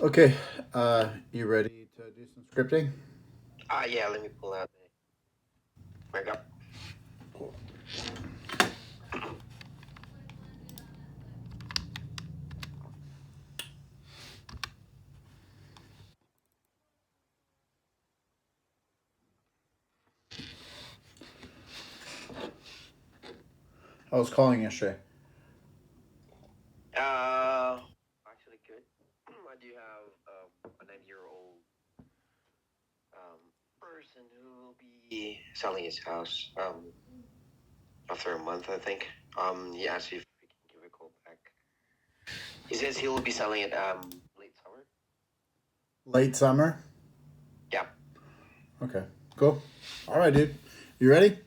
Okay, you ready to do some scripting? Yeah, let me pull out the backup. I was calling yesterday. Actually good. I do have a 9-year-old um, person who will be selling his house after a month, I think. He asked if we can give a call back. He says he will be selling it late summer. Late summer? Yeah. Okay, cool. All right, dude. You ready?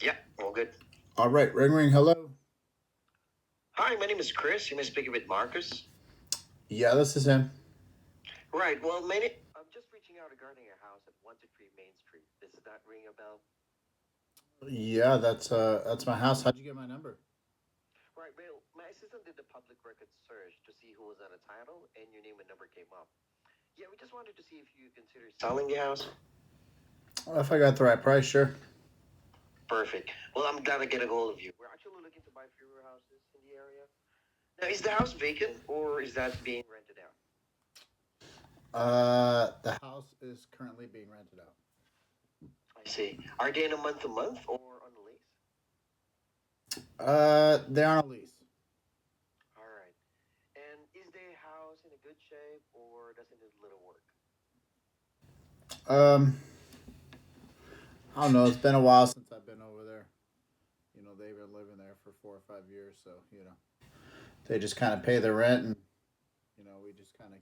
Yeah, all good. All right, ring ring, hello. Hi, my name is Chris. You may speak with Marcus. Yeah, this is him. Right, well, I'm just reaching out regarding a house at 123 Main Street. Does that ring a bell? Yeah, that's my house. How'd you get my number? Right, well, my assistant did the public record search to see who was on the title, and your name and number came up. Yeah, we just wanted to see if you consider selling the house. Well, if I got the right price, sure. Perfect. Well, I'm glad I get a hold of you. We're actually looking to buy fewer houses in the area. Now, is the house vacant or is that being rented out? The house is currently being rented out. I see. Are they in a month to month or on a lease? They're on a lease. All right. And is the house in a good shape or does it need a little work? Um, I don't know. It's been a while since I've been over there. You know, they've been living there for 4 or 5 years, so they just kind of pay their rent, and we just kind of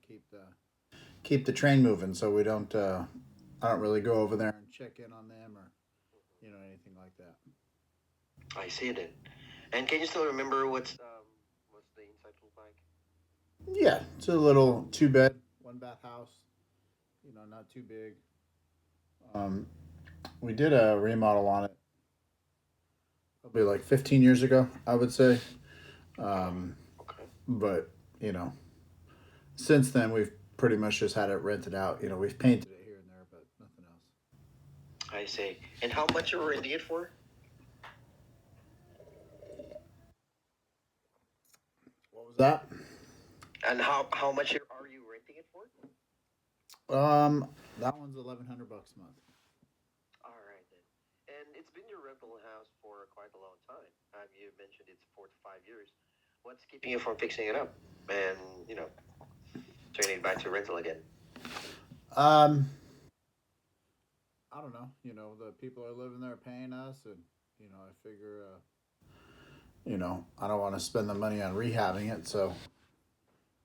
keep the train moving, so we don't. I don't really go over there and check in on them or anything like that. I see then. And can you still remember what's the inside look like? Yeah, it's a little 2 bed, 1 bath house. Not too big. Um, we did a remodel on it probably like 15 years ago, I would say. Um, Okay. but you know, since then we've pretty much just had it rented out. We've painted it here and there, but nothing else. I see. And how much are you renting it for? What was that? And how much are you renting it for? That one's $1,100 a month. All right then. And it's been your rental house for quite a long time. You mentioned it's 4 to 5 years. What's keeping you from fixing it up and turning it back to rental again? Um, I don't know. The people are living there paying us, and I figure, I don't want to spend the money on rehabbing it, so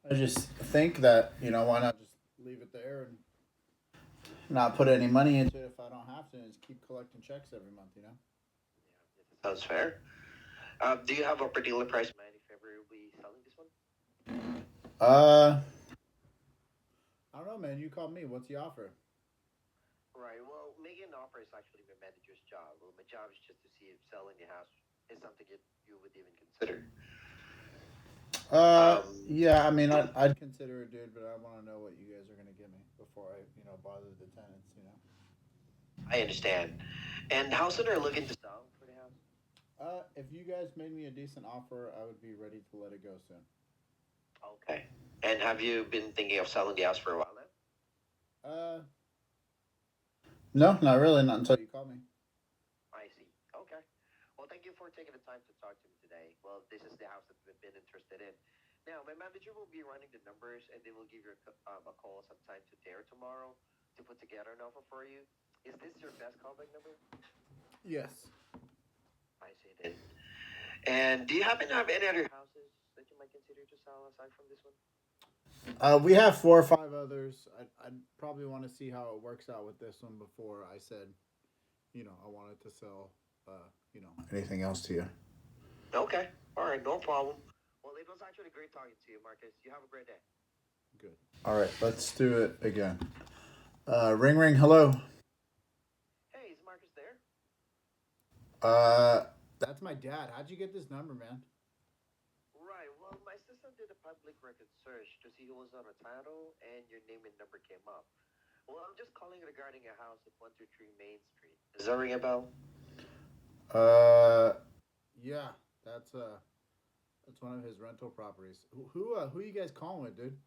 I just think that why not just leave it there and not put any money into it if I don't have to, and just keep collecting checks every month. Yeah, sounds fair. Do you have a particular price in mind if ever you'll be selling this one? Uh, I don't know, man. You called me. What's the offer? Right. Well, making an offer is actually my manager's job. Well, my job is just to see if selling the house is something you would even consider. Yeah. I mean, I'd consider it, dude, but I want to know what you guys are gonna give me before I, bother the tenants. I understand. And how soon are you looking to sell for the house? If you guys made me a decent offer, I would be ready to let it go soon. Okay. And have you been thinking of selling the house for a while now? Uh, no, not really. Not until you call me. I see. Okay. Well, thank you for taking the time to talk to me today. Well, this is the house that we've been interested in. Now, my manager will be running the numbers, and they will give you a call sometime today or tomorrow to put together an offer for you. Is this your best callback number? Yes. I see then. And do you happen to have any other houses that you might consider to sell aside from this one? We have 4 or 5 others. I'd probably want to see how it works out with this one before I said, I wanted to sell, anything else to you. Okay. All right. No problem. Well, it was actually great talking to you, Marcus. You have a great day. Good. All right, let's do it again. Ring ring. Hello. Hey, is Marcus there? Uh, that's my dad. How'd you get this number, man? Right. Well, my assistant did a public record search to see who was on the title, and your name and number came up. Well, I'm just calling regarding a house at 123 Main Street. Does that ring a bell? Uh, yeah, that's uh, that's one of his rental properties. Who you guys calling with, dude?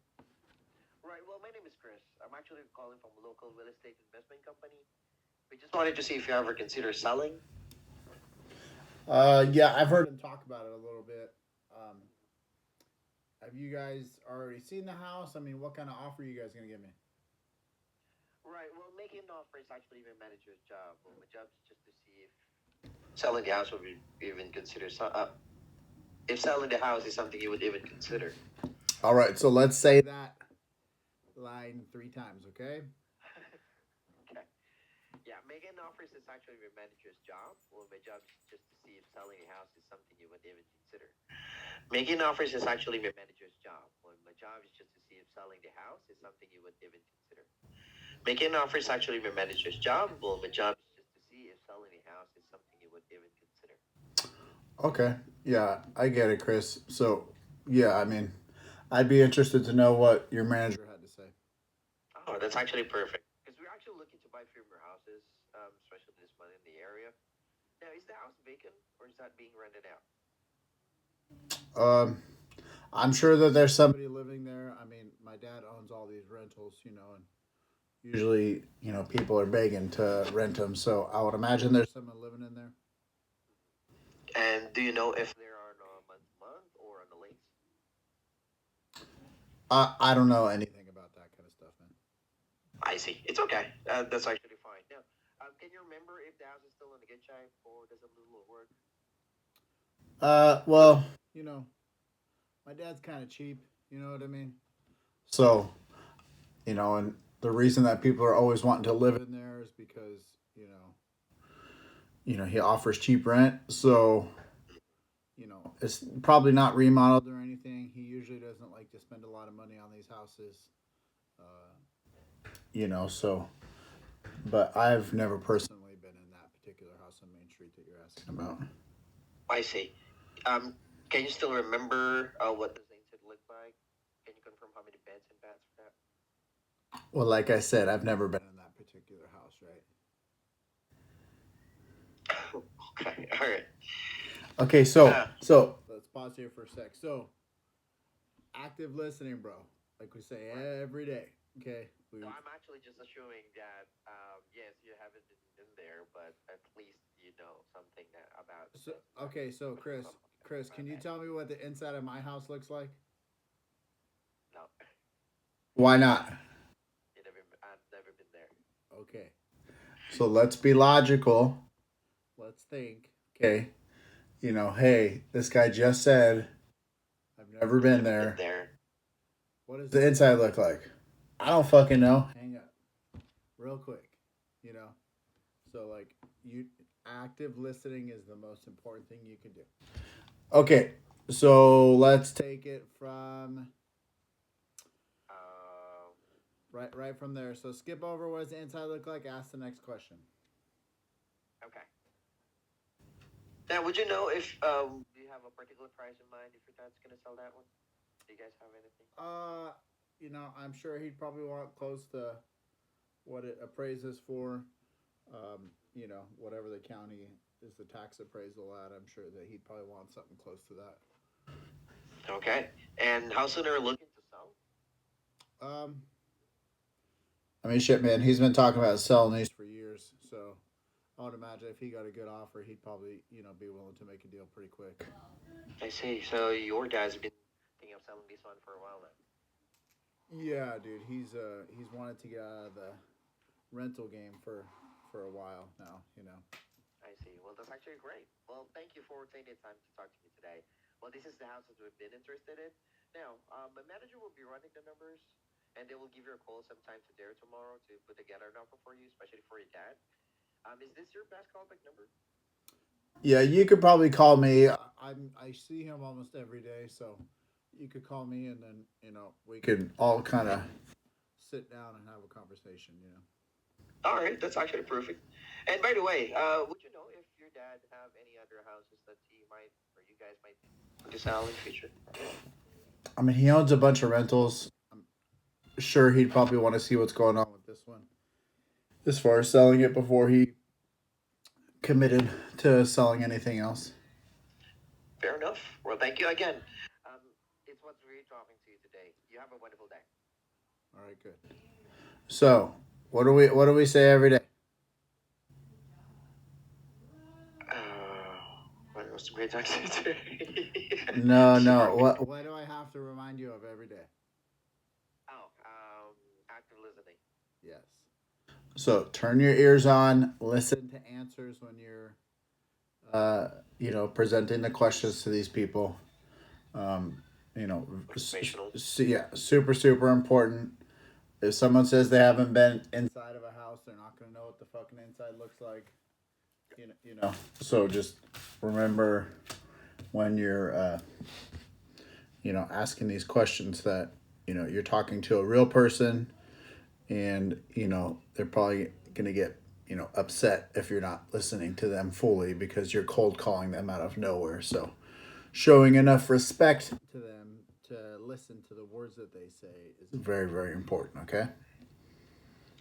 Right. Well, my name is Chris. I'm actually calling from a local real estate investment company. We just wanted to see if you ever consider selling. Yeah, I've heard him talk about it a little bit. Um, have you guys already seen the house? I mean, what kind of offer are you guys gonna give me? Right. Well, making an offer is actually my manager's job. Well, my job is just to see if selling the house would be even consider. If selling the house is something you would even consider. All right, so let's say that line three times, okay? Okay. Yeah, making offers is actually my manager's job. Well, my job is just to see if selling a house is something you would even consider. Making offers is actually my manager's job. Well, my job is just to see if selling the house is something you would even consider. Making offers is actually my manager's job. Well, my job is just to see if selling a house is something you would even consider. Okay, yeah, I get it, Chris. So, yeah, I mean, I'd be interested to know what your manager had to say. Oh, that's actually perfect. Because we're actually looking to buy fewer houses, especially this one in the area. Now, is the house vacant or is that being rented out? Um, I'm sure that there's somebody living there. I mean, my dad owns all these rentals, and usually, people are begging to rent them. So I would imagine there's someone living in there. And do you know if they're on a month or on the lease? I don't know anything about that kind of stuff, man. I see. It's okay. That's actually fine. Now, can you remember if the house is still in a good shape or does it need a little work? Well, my dad's kind of cheap. You know what I mean? So, and the reason that people are always wanting to live in there is because he offers cheap rent. So, it's probably not remodeled or anything. He usually doesn't like to spend a lot of money on these houses. So, but I've never personally been in that particular house on Main Street that you're asking about. I see. Can you still remember what does the inside look like? Can you confirm how many beds and baths for that? Well, like I said, I've never been in that particular house, right? Okay. All right. Okay, so let's pause here for a sec. So, active listening, bro. Like we say Right. every day. Okay. So I'm actually just assuming that yes, you haven't been in there, but at least you know something about the So beds and okay, bathrooms. so Chris, Chris, My can you bad. tell me what the inside of my house looks like? No, Why not? I've never been there. Okay. So let's be logical. Let's think. Okay. Hey, this guy just said I've never I've been never been there. there. What does the inside look like? I don't fucking know. Hang up. Real quick. You know? So like you active listening is the most important thing you can do. Okay. So let's take it from Um, right from there. So skip over what does the inside look like, ask the next question. okay. Now, would you know if do you have a particular price in mind if your dad's gonna sell that one? Do you guys have anything? Uh I'm sure he'd probably want close to what it appraises for. Whatever the county is the tax appraisal at, I'm sure that he'd probably want something close to that. Okay. And how soon are you looking to sell? Um, I mean, shit, man, he's been talking about selling these for years, so I would imagine if he got a good offer, he'd probably, be willing to make a deal pretty quick. I see. So your dad's been thinking of selling this one for a while now. Yeah, dude, he's wanted to get out of the rental game for a while now. I see. Well, that's actually great. Well, thank you for taking the time to talk to me today. Well, this is the house that we've been interested in. Now, my manager will be running the numbers, and they will give you a call sometime today or tomorrow to put together an offer for you, especially for your dad. Is this your best callback number? Yeah, you could probably call me. I see him almost every day, so you could call me, and then we could all kind of sit down and have a conversation. All right, that's actually perfect. And by the way, would you know if your dad have any other houses that he might or you guys might want to sell in the future? I mean, he owns a bunch of rentals. I'm sure he'd probably want to see what's going on with this one as far as selling it before he committed to selling anything else. Fair enough. Well, thank you again. Um, it was great talking to you today. You have a wonderful day. All right, good. So, what do we say every day? Well, it was great talking to you today. No, no. Sorry. What do I have to remind you of every day? Oh, active listening. Yes. So turn your ears on. Listen to answers when you're, presenting the questions to these people. Um, you know, Motivational. yeah, super super important. If someone says they haven't been inside of a house, they're not gonna know what the fucking inside looks like. You know. So just remember when you're, asking these questions that you're talking to a real person, and they're probably gonna get upset if you're not listening to them fully because you're cold calling them out of nowhere. So showing enough respect to them to listen to the words that they say is very very important. Okay.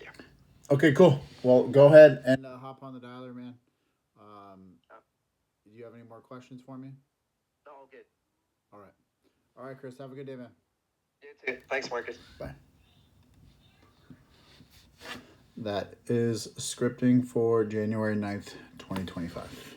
Yeah. Okay, cool. Well, go ahead and hop on the dialer, man. Do you have any more questions for me? No, all good. All right. All right, Chris. Have a good day, man. You too. Thanks, Marcus. Bye. That is scripting for January 9th, 2025.